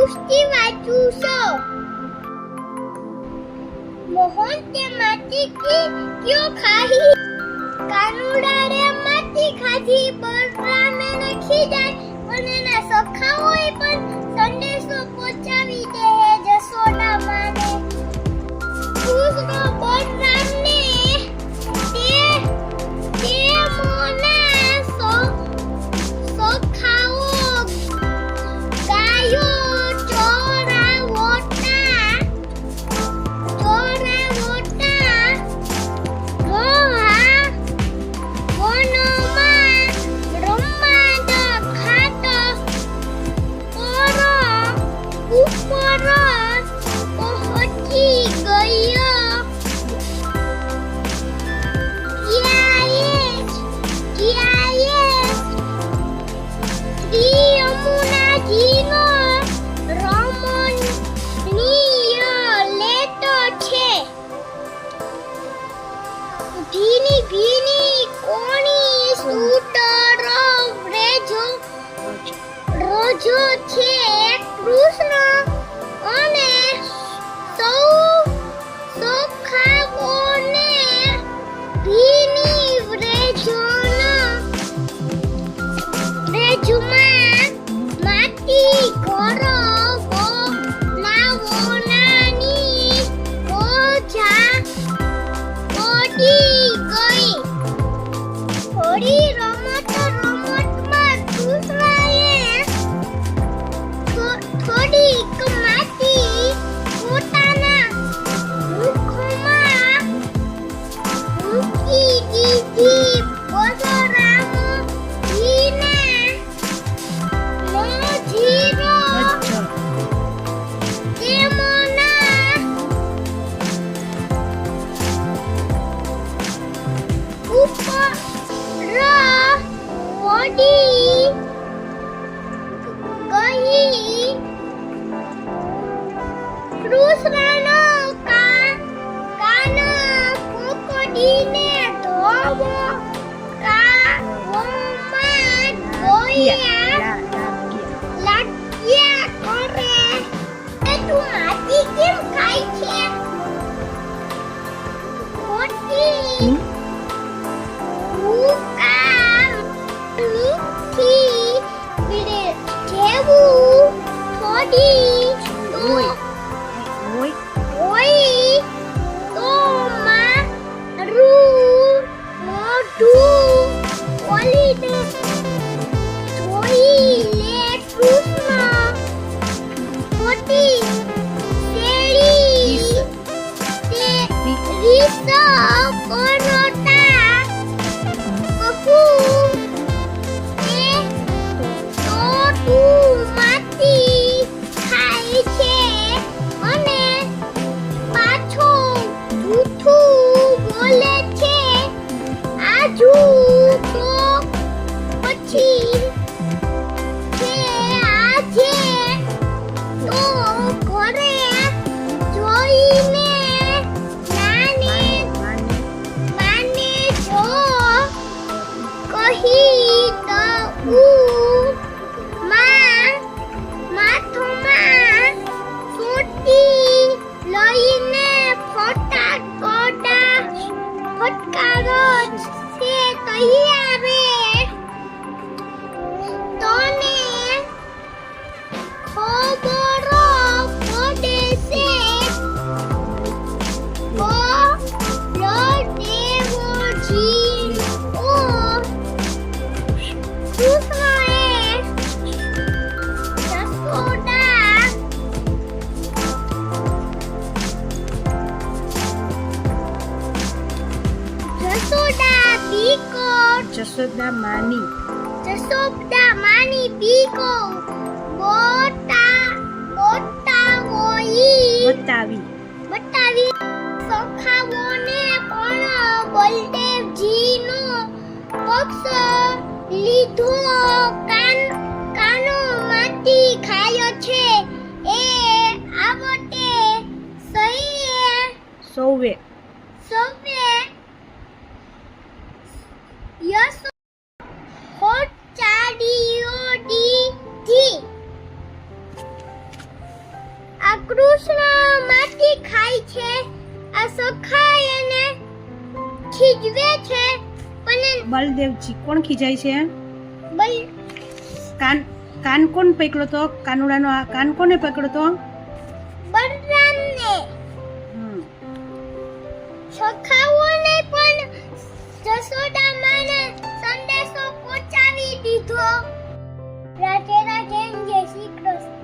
પુસ્તી વાંચું છું. મોહન તે માટી ક્યો ખાહી, કાનુડા રે માટી ખાધી. બલરામે નખી જાય પણ એના સખાઓએ પણ સંદેશો પહોંચાવી દે જશોદા માને. કૃષ્ણ બલરામને તે મોના સખાઓ ગાયો ચોરાવોટા રોહા વનમાં રમવા ખાત ઉપર પહોંચી ગયો. શ્રી યમુનાજીનો રમણીય લેતો છે. ભીની ભીની કોણી સૂટર રોજો છે. કૃષ્ણ અને સખાઓને ભીની વ્રેજમાં માટી ઘરો નાવોનાની ઓજા ઓડી ગઈ. થોડી રમતમાં કૃષ્ણએ થોડીક માટી પોતાના મુખમાં મૂકી દીધી. બલરામજીને નજીરો તેમના ઉપર પડી ગઈ. કૃષ્ણનો કાન પકડીને ધોવો કાવમાં ધોયા લાગ્યા કરે. તું માટી કેમ ખાય છે? ખોટી જેવું થોડી હોય તો મારું મોઢું ખોલી દે. જોઈ લે કૃષ્ણ મોટી શેરી તે રીસ કરતા કહું એ તો તું માટી ખાય છે અને પાછો જૂઠું બોલે છે. આ જૂઠો પછી છે આજે તો ઘરે જોઈને માને જો કહી દઉં. માથામાં સોટી લઈને ફટકારો છે તૈયારે. તને ખબર પડે છે બળદેવજી ઓ કૃષ્ણએ જશોદા માની બીકો બતાવી સખાઓને પણ બલદેવજીનો પક્ષ લીધો. કાનો માટી ખાયો છે એ આવતે સૌએ યસો ખોચાડીઓ દીધી. સખા એને ખીજવે છે પણ બલદેવજી કોણ ખીજાય છે? બલ કાન કોણ પકડ્યો તો? કાનુડાનો આ કાન કોને પકડ્યો તો? બલરામને હમ. સખાઓને પણ જશોદા માને સંદેશો પહોંચાવી દીધો. રાધે રાધે, જય શ્રી કૃષ્ણ.